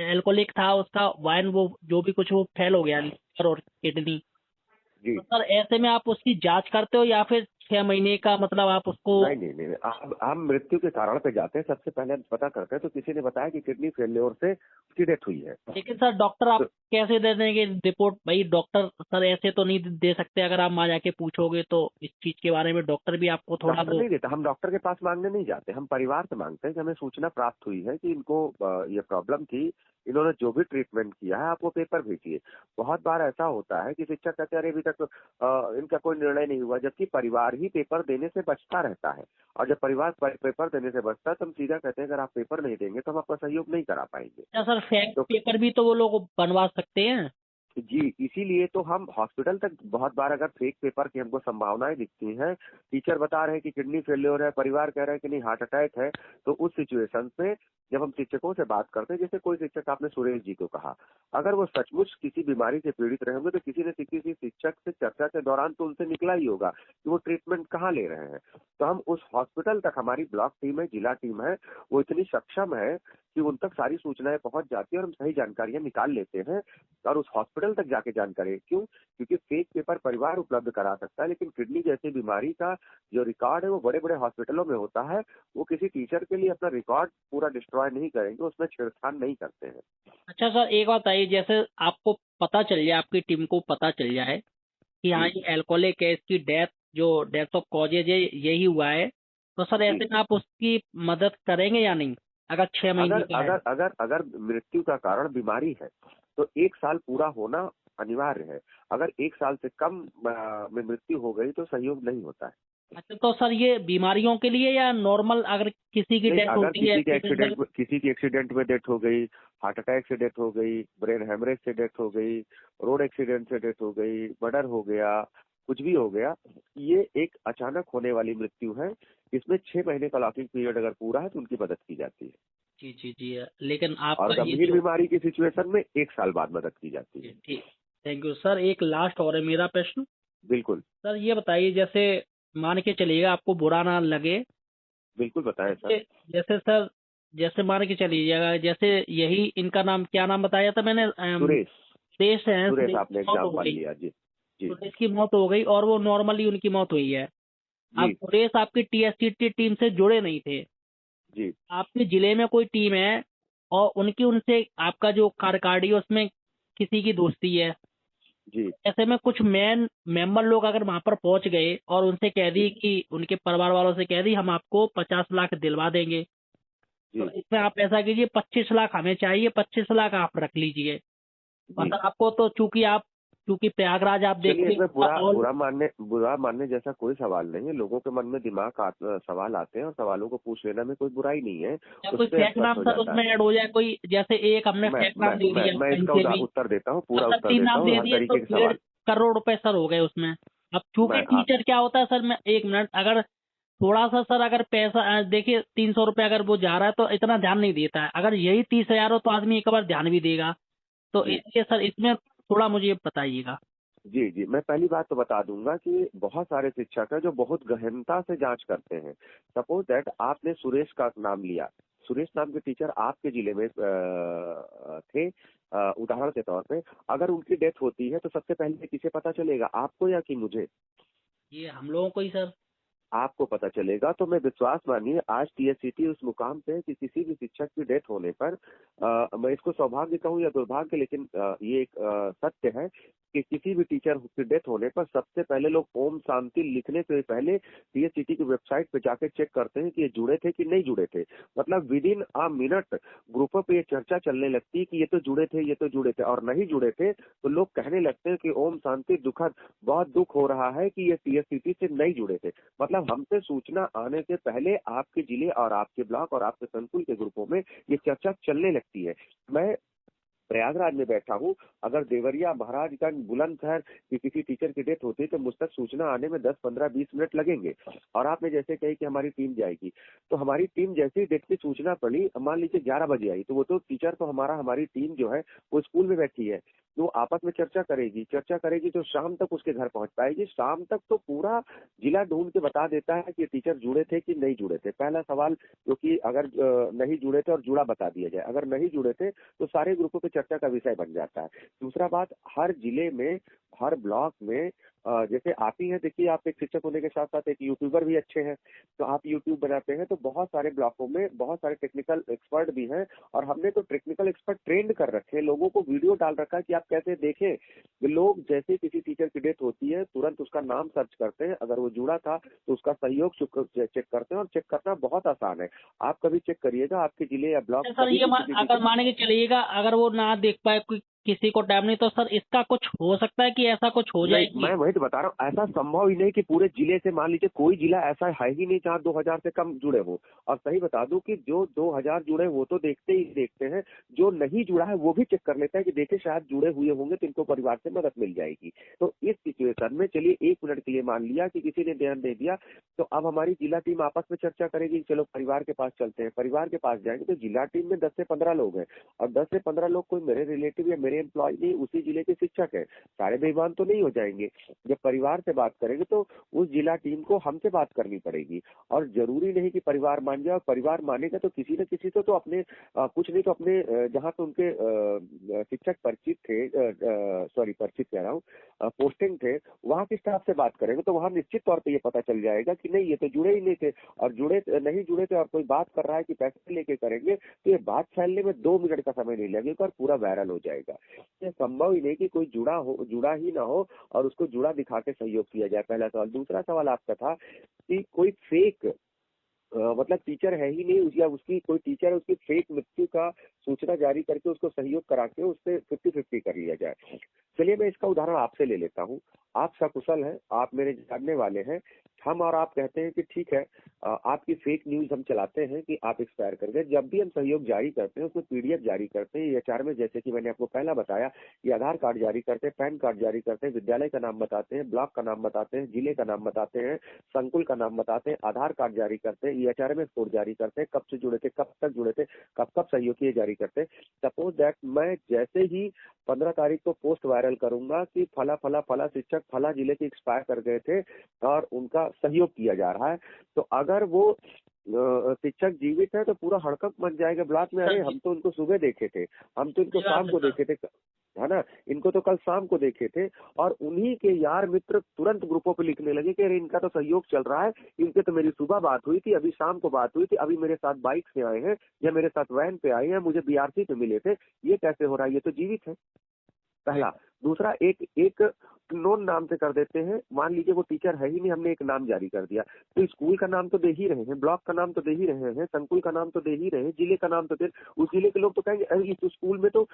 एल्कोहलिक था उसका वाइन, वो जो भी कुछ, वो फेल हो गया लीवर और किडनी। जी। तो सर ऐसे में आप उसकी जांच करते हो या फिर 6 महीने का मतलब आप उसको। नहीं नहीं नहीं, हम मृत्यु के कारण पे जाते हैं, सबसे पहले हम पता करते हैं, तो किसी ने बताया कि किडनी फेल्योर से उसकी डेथ हुई है। लेकिन सर डॉक्टर आप तो कैसे दे देंगे रिपोर्ट? भाई डॉक्टर सर ऐसे तो नहीं दे सकते, अगर आप वहाँ जाके पूछोगे तो इस चीज के बारे में डॉक्टर भी आपको थोड़ा डॉक्टर वो। नहीं देता, हम डॉक्टर के पास मांगने नहीं जाते, हम परिवार से मांगते हैं कि हमें सूचना प्राप्त हुई है कि इनको ये प्रॉब्लम थी, इन्होंने जो भी ट्रीटमेंट किया है आप वो पेपर भेजिए। बहुत बार ऐसा होता है कि शिक्षक कहते हैं अरे अभी तक इनका कोई निर्णय नहीं हुआ, जबकि परिवार ही पेपर देने से बचता रहता है। और जब परिवार पेपर देने से बचता है तो हम सीधा कहते हैं अगर आप पेपर नहीं देंगे तो हम आपका सहयोग नहीं करा पाएंगे। क्या सर फेक तो पेपर भी तो वो लोग बनवा सकते हैं? जी, इसीलिए तो हम हॉस्पिटल तक बहुत बार अगर फेक पेपर की हमको संभावनाएं दिखती हैं, टीचर बता रहे हैं कि किडनी फेल्योर है, परिवार कह रहे हैं कि नहीं हार्ट अटैक है, तो उस सिचुएशन पे जब हम शिक्षकों से बात करते हैं, जैसे कोई शिक्षक आपने सुरेश जी को कहा, अगर वो सचमुच किसी बीमारी से पीड़ित रहे होंगे तो किसी न किसी शिक्षक से चर्चा के दौरान तो उनसे निकला ही होगा कि वो ट्रीटमेंट कहाँ ले रहे हैं। तो हम उस हॉस्पिटल तक, हमारी ब्लॉक टीम है, जिला टीम है, वो इतनी सक्षम है कि उन तक सारी सूचनाएं पहुंच जाती है और हम सही जानकारियां निकाल लेते हैं और उस हॉस्पिटल तक जाके जानकारी। क्यों? क्योंकि फेक पेपर परिवार उपलब्ध करा सकता है, लेकिन किडनी जैसी बीमारी का जो रिकॉर्ड है वो बड़े बड़े हॉस्पिटलों में होता है। वो किसी टीचर के लिए अपना रिकॉर्ड पूरा डिस्ट्रॉय नहीं करेंगे, उसमें छेड़छाड़ नहीं करते हैं। अच्छा सर एक बात बताइए, जैसे आपको पता चल जाए, आपकी टीम को पता चल जाए कि हाँ जी ये अल्कोहलिक है, इसकी डेथ जो डेथ ऑफ कॉजेज है यही हुआ है, तो सर जी। ऐसे में आप उसकी मदद करेंगे या नहीं, अगर 6 महीने अगर का है? अगर अगर अगर मृत्यु का कारण बीमारी है तो 1 साल पूरा होना अनिवार्य है। अगर 1 साल से कम में मृत्यु हो गई तो सहयोग नहीं होता है। अच्छा तो सर ये बीमारियों के लिए या नॉर्मल अगर किसी की नहीं, डेथ अगर होती है एक्सीडेंटल? किसी की एक्सीडेंट में डेथ हो गई, हार्ट अटैक से डेथ हो गई, ब्रेन हेमरेज से डेथ हो गई, रोड एक्सीडेंट से डेथ हो गई, मर्डर हो गया, कुछ भी हो गया, ये एक अचानक होने वाली मृत्यु है। इसमें 6 महीने का लॉकिंग पीरियड अगर पूरा है तो उनकी मदद की जाती है। जी जी जी, लेकिन और आपका ये गंभीर जो। बीमारी की सिचुएशन में 1 साल बाद मदद की जाती है। ठीक, थैंक यू सर। एक लास्ट और है मेरा प्रश्न। बिल्कुल। सर ये बताइए, जैसे मान के चलिएगा आपको बुरा ना लगे, बिल्कुल बताएं सर। जैसे जैसे सर, जैसे मान के चलिएगा, जैसे यही इनका नाम क्या नाम बताया था मैंने, सुरेश। सुरेश है, सुरेश सुरेश आपने की मौत हो एग्जाम्पल गई। लिया जी। जी सुरेश की मौत हो गई और वो नॉर्मली उनकी मौत हुई है। अब जी। सुरेश आपकी टीएससीटी टीम से जुड़े नहीं थे, जी आपके जिले में कोई टीम है और उनकी उनसे आपका जो कार्यकारिणी है उसमें किसी की दोस्ती है, जी ऐसे में कुछ मेन मेंबर लोग अगर वहां पर पहुंच गए और उनसे कह दी जी कि उनके परिवार वालों से कह दी हम आपको 50 लाख दिलवा देंगे, तो जी इसमें आप ऐसा कीजिए 25 लाख हमें चाहिए, 25 लाख आप रख लीजिए। और जी। सर आपको तो चूंकि प्रयागराज आप चलिए, देखोगे इसमें पूरा ऑल। बुरा मानने जैसा कोई सवाल नहीं है। लोगों के मन में सवाल आते हैं और सवालों को पूछ लेना में कोई बुराई नहीं है, या कोई उससे फेक स्पष्ट नाम हो सर जाता है। उसमें ऐड हो जाए कोई, जैसे एक हमने मैं फेक मैं नाम दे मैं दिया मैं कहीं इसका से भी, उत्तर देता हूँ, और पूरा सर उत्तर 3 नाम देता दे हूँ हर दिए तो तरीके के 1.5 सवाल। करोड़ रुपए सर हो गए उसमें। अब चूंकि मैं आप टीचर क्या होता है सर, मैं 1 मिनट, अगर थोड़ा सा सर अगर पैसा देखिए 300 रुपये अगर वो जा रहा है तो इतना ध्यान नहीं देता है, अगर यही 30,000 हो तो आदमी एक बार ध्यान भी देगा। तो जी इसलिए सर इसमें थोड़ा मुझे बताइएगा। जी जी। मैं पहली बात तो बता दूंगा कि बहुत सारे शिक्षक हैं जो बहुत गहनता से जांच करते हैं। सपोज दैट आपने सुरेश का नाम लिया, सुरेश नाम के टीचर आपके जिले में थे। उदाहरण के तौर पे अगर उनकी डेथ होती है तो सबसे पहले किसे पता चलेगा, आपको या कि मुझे? ये हम लोगों को ही सर। आपको पता चलेगा। तो मैं विश्वास मानिए आज टीएससीटी उस मुकाम पे है कि किसी भी शिक्षक की डेथ होने पर मैं इसको सौभाग्य कहूँ या दुर्भाग्य, लेकिन ये एक सत्य है कि किसी भी टीचर की डेथ होने पर सबसे पहले लोग ओम शांति लिखने से पहले टीएससीटी की वेबसाइट पे जाके चेक करते हैं कि ये जुड़े थे कि नहीं जुड़े थे। मतलब विद इन अ मिनट ग्रुपों पे ये चर्चा चलने लगती है कि ये तो जुड़े थे, ये तो जुड़े थे, और नहीं जुड़े थे तो लोग कहने लगते हैं कि ओम शांति, दुखद, बहुत दुख हो रहा है कि ये टीएससीटी से नहीं जुड़े थे। मतलब हमसे सूचना आने से पहले आपके जिले और आपके ब्लॉक और आपके संकुल के ग्रुपों में ये चर्चा चलने लगती है। मैं प्रयागराज में बैठा हूँ, अगर देवरिया, महाराजगंज, बुलंदशहर की किसी टीचर की डेथ होती है तो मुझ तक सूचना आने में 10, 15, 20 मिनट लगेंगे। और आपने जैसे कही कि हमारी टीम जाएगी, तो हमारी टीम जैसे ही डेथ की सूचना पड़ी, मान लीजिए 11 बजे आई, तो वो तो टीचर तो हमारी टीम जो है वो स्कूल में बैठी है, तो आपस में चर्चा करेगी तो शाम तक उसके घर पहुंच पाएगी। शाम तक तो पूरा जिला ढूंढ के बता देता है कि टीचर जुड़े थे कि नहीं जुड़े थे। पहला सवाल, क्योंकि अगर नहीं जुड़े थे और जुड़ा बता दिया जाए, अगर नहीं जुड़े थे तो सारे ग्रुपों पे चर्चा का विषय बन जाता है। दूसरा बात, हर जिले में, हर ब्लॉक में जैसे आप ही हैं, देखिए आप एक शिक्षक होने के साथ साथ एक यूट्यूबर भी अच्छे हैं, तो आप यूट्यूब बनाते हैं, तो बहुत सारे ब्लॉकों में बहुत सारे टेक्निकल एक्सपर्ट भी हैं, और हमने तो टेक्निकल एक्सपर्ट ट्रेंड कर रखे हैं, लोगों को वीडियो डाल रखा है कि आप कैसे देखें। लोग जैसे किसी टीचर की डेथ होती है तुरंत उसका नाम सर्च करते हैं, अगर वो जुड़ा था तो उसका सहयोग चेक करते हैं, और चेक करना बहुत आसान है। आप कभी चेक करिएगा, आपके जिले या ब्लॉक अच्छा सर, कभी ये भी किसी अगर टीचर। मान के चलिएगा, अगर वो ना देख पाए, कोई किसी को टाइम नहीं, तो सर इसका कुछ हो सकता है कि ऐसा कुछ हो जाए नहीं, कि। मैं वही तो बता रहा हूँ, ऐसा संभव ही नहीं कि पूरे जिले से, मान लीजिए कोई जिला ऐसा है ही नहीं जहाँ 2000 से कम जुड़े हो। और सही बता दूं कि जो 2000 जुड़े वो तो देखते ही देखते हैं, जो नहीं जुड़ा है वो भी चेक कर लेता है कि देखे शायद जुड़े हुए होंगे तो इनको परिवार से मदद मिल जाएगी। तो इस सिचुएशन में चलिए 1 मिनट के लिए मान लिया कि किसी ने ध्यान दे दिया, तो अब हमारी जिला टीम आपस में चर्चा करेगी, चलो परिवार के पास चलते हैं। परिवार के पास जाएंगे तो जिला टीम में 10 से 15 लोग हैं, और 10 से 15 लोग कोई मेरे रिलेटिव या मेरे एम्प्लॉय नहीं, उसी जिले के शिक्षक है। सारे बेईमान तो नहीं हो जाएंगे। जब परिवार से बात करेंगे तो उस जिला टीम को हमसे बात करनी पड़ेगी, और जरूरी नहीं कि परिवार मान जाए। और परिवार मानेगा तो किसी न किसी तो अपने कुछ नहीं तो अपने जहाँ पे उनके शिक्षक परिचित थे, सॉरी परिचित कह रहा हूँ, पोस्टिंग थे, वहाँ के स्टाफ से बात करेंगे तो वहाँ निश्चित तौर पे ये पता चल जाएगा कि नहीं ये तो जुड़े ही नहीं थे, और नहीं जुड़े थे, और कोई बात कर रहा है कि पैसे लेके करेंगे, तो ये बात फैलने में 2 मिनट का समय नहीं लगेगा और पूरा वायरल हो जाएगा। ये संभव ही नहीं कि कोई जुड़ा ही ना हो और उसको जुड़ा दिखा के सहयोग किया जाए। पहला सवाल। दूसरा सवाल आपका था कि कोई फेक मतलब टीचर है ही नहीं, या उसकी कोई टीचर है उसकी फेक मृत्यु का सूचना जारी करके उसको सहयोग करा के उससे 50-50 कर लिया जाए। चलिए मैं इसका उदाहरण आपसे ले लेता हूँ। आप सकुशल हैं, आप मेरे जानने वाले हैं, हम और आप कहते हैं कि ठीक है, आपकी फेक न्यूज हम चलाते हैं कि आप एक्सपायर कर गए। जब भी हम सहयोग जारी करते हैं उसमें पीडीएफ जारी करते हैं एचआर में, जैसे कि मैंने आपको पहला बताया कि आधार कार्ड जारी करते हैं, पैन कार्ड जारी करते हैं, विद्यालय का नाम बताते हैं, ब्लॉक का नाम बताते हैं, जिले का नाम बताते हैं, संकुल का नाम बताते हैं, आधार कार्ड जारी करते हैं, ईएचआर में स्कोर जारी करते हैं, कब से जुड़े थे, कब तक जुड़े थे, कब कब सहयोग किए जारी करते हैं। सपोज दैट मैं जैसे ही 15 तारीख को पोस्ट वायरल करूंगा कि फला फला फला शिक्षक फला जिले के एक्सपायर कर गए थे और उनका सहयोग किया जा रहा है, तो अगर वो शिक्षक जीवित है तो पूरा हड़कंप मच जाएगा ब्लॉक में, अरे हम तो उनको सुबह देखे थे, हम तो इनको शाम को देखे थे, है ना, इनको तो कल शाम को देखे थे। और उन्हीं के यार मित्र तुरंत ग्रुपों पे लिखने लगे कि अरे इनका तो सहयोग चल रहा है, इनके तो मेरी सुबह बात हुई थी, अभी शाम को बात हुई थी, अभी मेरे साथ बाइक से आए हैं या मेरे साथ वैन पे आए हैं, मुझे बीआरसी पे मिले थे, ये कैसे हो रहा है, ये तो जीवित है। पहला। दूसरा, एक एक नोन नाम से कर देते हैं, मान लीजिए वो टीचर है ही नहीं, हमने एक नाम जारी कर दिया, तो स्कूल का नाम तो दे ही रहे हैं, ब्लॉक का नाम तो दे ही रहे हैं, संकुल का नाम तो दे ही रहे हैं, जिले का नाम तो दे, उस जिले के लोग तो कहेंगे अरे इस स्कूल में तो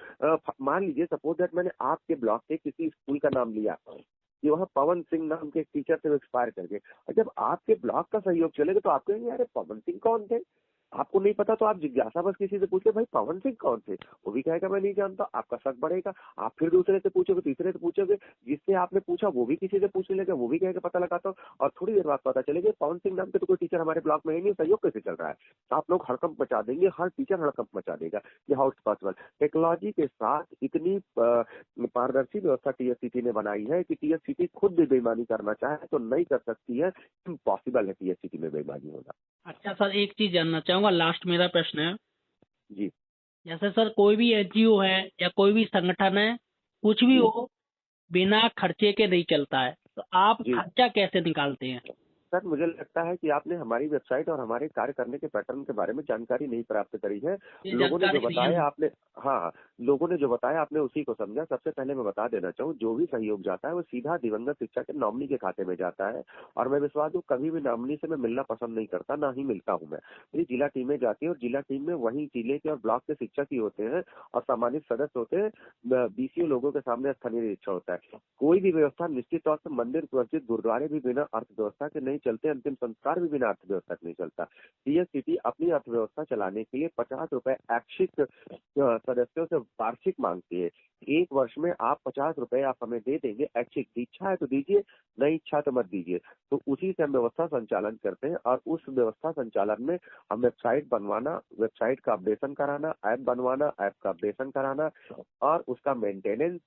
मान लीजिए सपोज दैट मैंने आपके ब्लॉक के किसी स्कूल का नाम लिया कि वहाँ पवन सिंह नाम के टीचर थे वो एक्सपायर कर गए, और जब आपके ब्लॉक का सहयोग चलेगा तो आप कहेंगे अरे पवन सिंह कौन थे, आपको नहीं पता तो आप जिज्ञासा बस किसी से पूछे भाई पवन सिंह कौन थे, वो भी कहेगा मैं नहीं जानता, आपका शक बढ़ेगा, आप फिर दूसरे से पूछोगे, तीसरे से पूछोगे, जिससे आपने पूछा वो भी किसी से पूछने लगे, वो भी कहेगा पता लगाता हूँ, और थोड़ी देर बाद पता चलेगा पवन सिंह नाम के तो कोई टीचर हमारे ब्लॉक में है नहीं, सहयोग कैसे चल रहा है, तो आप लोग हड़कंप मचा देंगे, हर टीचर हड़कंप मचा देगा कि हाउ इट्स पॉसिबल। टेक्नोलॉजी के साथ इतनी पारदर्शी व्यवस्था टीएससीटी ने बनाई है कि टीएससीटी खुद भी बेईमानी करना चाहे तो नहीं कर सकती है, इम्पॉसिबल है टीएससीटी में बेईमानी होना। अच्छा सर, एक चीज जानना चाहूंगा, लास्ट मेरा प्रश्न है। जी जैसे सर कोई भी एनजीओ है या कोई भी संगठन है, कुछ भी जी हो, बिना खर्चे के नहीं चलता है, तो आप जी खर्चा कैसे निकालते हैं? सर, मुझे लगता है कि आपने हमारी वेबसाइट और हमारे कार्य करने के पैटर्न के बारे में जानकारी नहीं प्राप्त करी है। ये लोगों ने जो जानकारी नहीं है बताया मुझे। आपने, हाँ, लोगों ने जो बताया आपने उसी को समझा। सबसे पहले मैं बता देना चाहूँ, जो भी सहयोग जाता है वो सीधा दिवंगत शिक्षक के नॉमिनी के खाते में जाता है, और मैं विश्वास हूँ कभी भी नॉमिनी से मैं मिलना पसंद नहीं करता, ना ही मिलता हूँ मैं। मेरी जिला टीमें जाती है और जिला टीम में वही जिले के और ब्लॉक के शिक्षक ही होते हैं और सम्मानित सदस्य होते हैं, बीसीओ लोगों के सामने स्थानीय निरीक्षण होता है। कोई भी व्यवस्था निश्चित तौर से मंदिर, मस्जिद, गुरुद्वारे भी बिना अर्थव्यवस्था के नहीं चलते, अंतिम संस्कार भी बिना अर्थव्यवस्था के नहीं चलता। टीएससीटी अपनी अर्थव्यवस्था चलाने के लिए 50 रुपए ऐच्छिक सदस्यों से वार्षिक मांगती है। एक वर्ष में आप 50 रुपए आप हमें दे देंगे ऐच्छिक, इच्छा है तो दीजिए, नहीं इच्छा तो मत दीजिए। तो उसी से हम व्यवस्था संचालन करते हैं, और उस व्यवस्था संचालन में हम वेबसाइट बनवाना, वेबसाइट का अपडेशन कराना, ऐप बनवाना, ऐप का अपडेशन कराना और उसका मेंटेनेंस,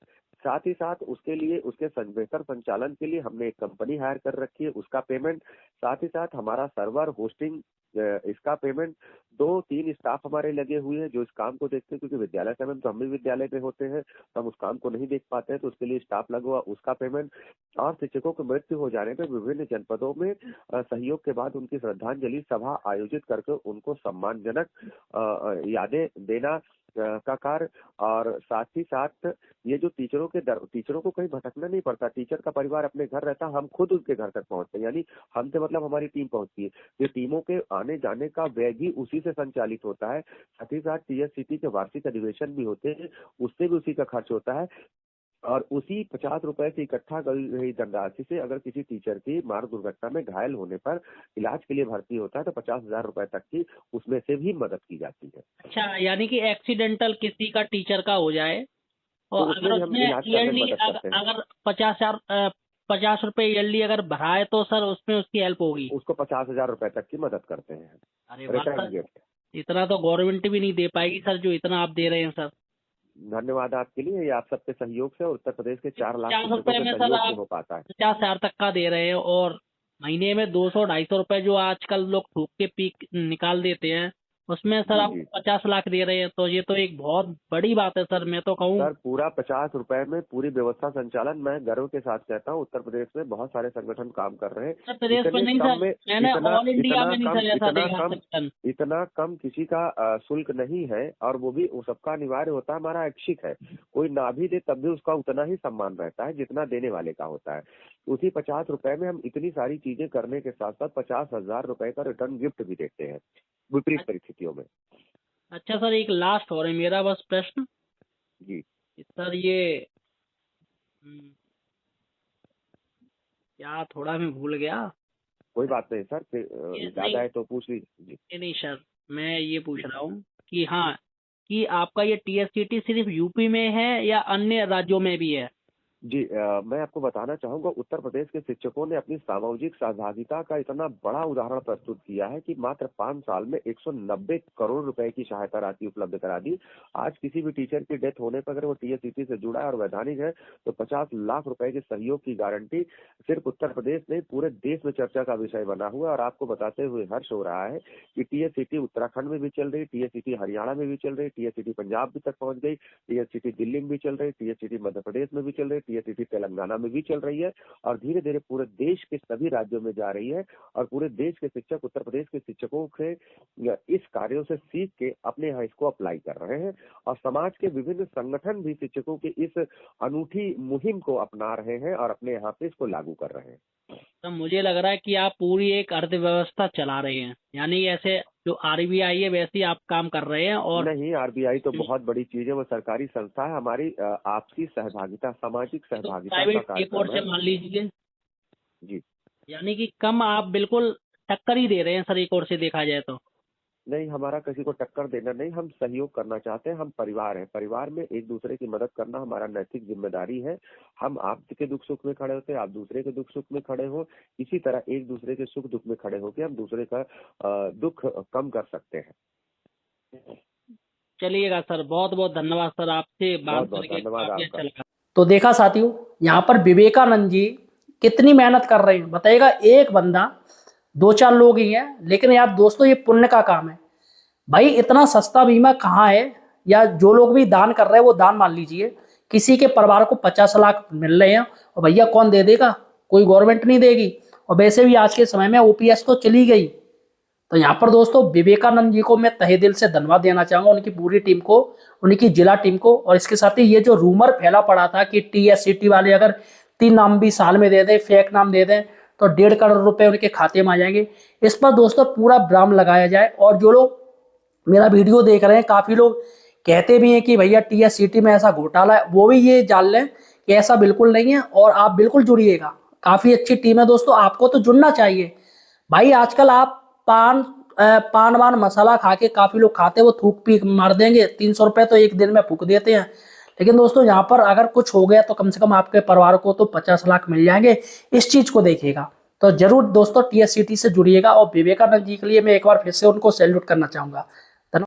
साथ ही साथ उसके लिए उसके बेहतर संचालन के लिए हमने एक कंपनी हायर कर रखी है, उसका पेमेंट, साथ ही साथ हमारा सर्वर होस्टिंग इसका पेमेंट 2-3 स्टाफ हमारे लगे हुए हैं जो इस काम को देखते हैं, क्योंकि विद्यालय समय में तो हम भी विद्यालय में होते हैं, तो हम उस काम को नहीं देख पाते हैं, तो उसके लिए स्टाफ लगा हुआ, उसका पेमेंट। और शिक्षकों की मृत्यु हो जाने पर विभिन्न जनपदों में सहयोग के बाद उनकी श्रद्धांजलि सभा आयोजित करके उनको सम्मानजनक यादें देना का कार्य। और साथ ही साथ ये जो टीचरों को कहीं भटकना नहीं पड़ता, टीचर का परिवार अपने घर रहता, हम खुद उनके घर तक पहुंचते हैं, यानी हमसे मतलब हमारी टीम पहुंचती है। ये टीमों के आने जाने का व्यय भी उसी से संचालित होता है। साथ ही साथ टीएससीटी के वार्षिक अधिवेशन भी होते हैं, उससे भी उसी का खर्च होता है। और उसी 50 रुपए से इकट्ठा करी गई धनराशि से अगर किसी टीचर की मार्ग दुर्घटना में घायल होने पर इलाज के लिए भर्ती होता है तो 50,000 रुपए तक की उसमें से भी मदद की जाती है। अच्छा, यानी कि एक्सीडेंटल किसी का टीचर का हो जाए तो और उसमें अगर भी हम उसने इलाज करने में ईयरली मदद करते हैं। अगर 50 रुपए ईयरली अगर भराए तो सर उसमें उसकी हेल्प होगी। उसको 50,000 रुपए तक की मदद करते हैं, अरे वाह रिटर्न सर, गिफ्ट। इतना तो गवर्नमेंट भी नहीं दे पाएगी सर जो इतना आप दे रहे हैं सर। धन्यवाद आपके लिए, ये आप सबके सहयोग से और उत्तर प्रदेश के 4 लाख 50 शिक्षकों रुपए के में सर सहयोग से आप हो पाता है। 50,000 तक का दे रहे हैं और महीने में 200-250 रुपए जो आजकल लोग थूक के पीक निकाल देते हैं, उसमें सर जी आप जी 50 लाख दे रहे हैं, तो ये तो एक बहुत बड़ी बात है सर। मैं तो कहूँ सर, पूरा 50 रुपए में पूरी व्यवस्था संचालन, मैं गर्व के साथ कहता हूँ उत्तर प्रदेश में बहुत सारे संगठन काम कर रहे हैं। उत्तर प्रदेश में इतने नहीं कम सर, में मैंने ऑल इंडिया में नहीं सर ऐसा इतना देखा कम सेक्शन। इतना कम किसी का शुल्क नहीं है, और वो भी वो सबका अनिवार्य होता है, हमारा ऐच्छिक है। कोई ना भी दे तब भी उसका उतना ही सम्मान रहता है जितना देने वाले का होता है। उसी 50 रुपए में हम इतनी सारी चीजें करने के साथ साथ 50,000 रुपए का रिटर्न गिफ्ट भी देते हैं विपरीत परिस्थितियों में। अच्छा सर, एक लास्ट और है मेरा बस प्रश्न जी सर, ये क्या थोड़ा मैं भूल गया। कोई बात नहीं सर, फिर नहीं ज्यादा है तो पूछ लीजिए। जी नहीं सर, मैं ये पूछ रहा हूँ कि हाँ, कि आपका ये टीएससीटी सिर्फ यूपी में है या अन्य राज्यों में भी है? जी मैं आपको बताना चाहूंगा, उत्तर प्रदेश के शिक्षकों ने अपनी सामाजिक सहभागिता का इतना बड़ा उदाहरण प्रस्तुत किया है कि मात्र 5 साल में 190 करोड़ रुपए की सहायता राशि उपलब्ध करा दी। आज किसी भी टीचर की डेथ होने पर अगर वो टीएससीटी से जुड़ा है और वैधानिक है तो 50 लाख रुपए के सहयोग की गारंटी सिर्फ उत्तर प्रदेश नहीं पूरे देश में चर्चा का विषय बना हुआ है। और आपको बताते हुए हर्ष हो रहा है कि टीएससीटी उत्तराखंड में भी चल रही, टीएससीटी हरियाणा में भी चल रही, टीएससीटी पंजाब भी तक पहुंच गई, टीएससीटी दिल्ली में भी चल रही, टीएससीटी मध्य प्रदेश में भी चल रही, टीएससीटी तेलंगाना में भी चल रही है, और धीरे धीरे पूरे देश के सभी राज्यों में जा रही है। और पूरे देश के शिक्षक उत्तर प्रदेश के शिक्षकों के इस कार्यों से सीख के अपने यहाँ इसको अप्लाई कर रहे हैं, और समाज के विभिन्न संगठन भी शिक्षकों की इस अनूठी मुहिम को अपना रहे हैं और अपने यहाँ पे इसको लागू कर रहे हैं। तो मुझे लग रहा है कि आप पूरी एक अर्थव्यवस्था चला रहे हैं, यानी ऐसे जो आरबीआई है वैसे ही आप काम कर रहे हैं। और नहीं, आरबीआई तो बहुत बड़ी चीज है, वो सरकारी संस्था है, हमारी आपसी सहभागिता, सामाजिक सहभागिता का प्राइवेट एक कार्यक्रम और से है। मान लीजिए, जी यानी कि कम आप बिल्कुल टक्कर ही दे रहे हैं सर, एक और से देखा जाए तो। नहीं, हमारा किसी को टक्कर देना नहीं, हम सहयोग करना चाहते हैं। हम परिवार हैं, परिवार में एक दूसरे की मदद करना हमारा नैतिक जिम्मेदारी है। हम आपके दुख सुख में खड़े होते हैं, आप दूसरे के दुख सुख में खड़े हो, इसी तरह एक दूसरे के सुख दुख में खड़े होकर हम दूसरे का दुख कम कर सकते हैं। चलिएगा सर, बहुत बहुत धन्यवाद सर, आपसे बात बहुत बहुत करके धन्यवाद काफी आपका। अच्छा लगा। तो देखा साथियों, यहाँ पर विवेकानंद जी कितनी मेहनत कर रहे हैं बताइएगा। एक बंदा, 2-4 लोग ही हैं, लेकिन यार दोस्तों ये पुण्य का काम है भाई। इतना सस्ता बीमा कहाँ है, या जो लोग भी दान कर रहे हैं वो दान मान लीजिए। किसी के परिवार को 50 लाख मिल रहे हैं और भैया कौन दे देगा, कोई गवर्नमेंट नहीं देगी। और वैसे भी आज के समय में ओपीएस तो चली गई। तो यहाँ पर दोस्तों विवेकानंद जी को मैं तहे दिल से धन्यवाद देना चाहूंगा, उनकी पूरी टीम को, उनकी जिला टीम को। और इसके साथ ही ये जो रूमर फैला पड़ा था कि टीएससीटी वाले अगर 3 नाम भी साल में दे दें, फेक नाम दे दें, तो 1.5 करोड़ रुपए उनके खाते में आ जाएंगे। इस पर दोस्तों पूरा ब्राम लगाया जाए। और जो लोग मेरा वीडियो देख रहे हैं, काफी लोग कहते भी हैं कि भैया टीएससीटी में ऐसा घोटाला है, वो भी ये जान लें कि ऐसा बिल्कुल नहीं है। और आप बिल्कुल जुड़िएगा, काफी अच्छी टीम है दोस्तों, आपको तो जुड़ना चाहिए भाई। आजकल आप पान वान मसाला खा के, काफी लोग खाते हैं, वो थूक पी मार देंगे, 300 रुपए तो एक दिन में फूक देते हैं। लेकिन दोस्तों यहाँ पर अगर कुछ हो गया तो कम से कम आपके परिवार को तो 50 लाख मिल जाएंगे। इस चीज को देखिएगा। तो जरूर दोस्तों टीएससीटी से जुड़िएगा। और विवेकानंद जी के लिए मैं एक बार फिर से उनको सैल्यूट करना चाहूंगा।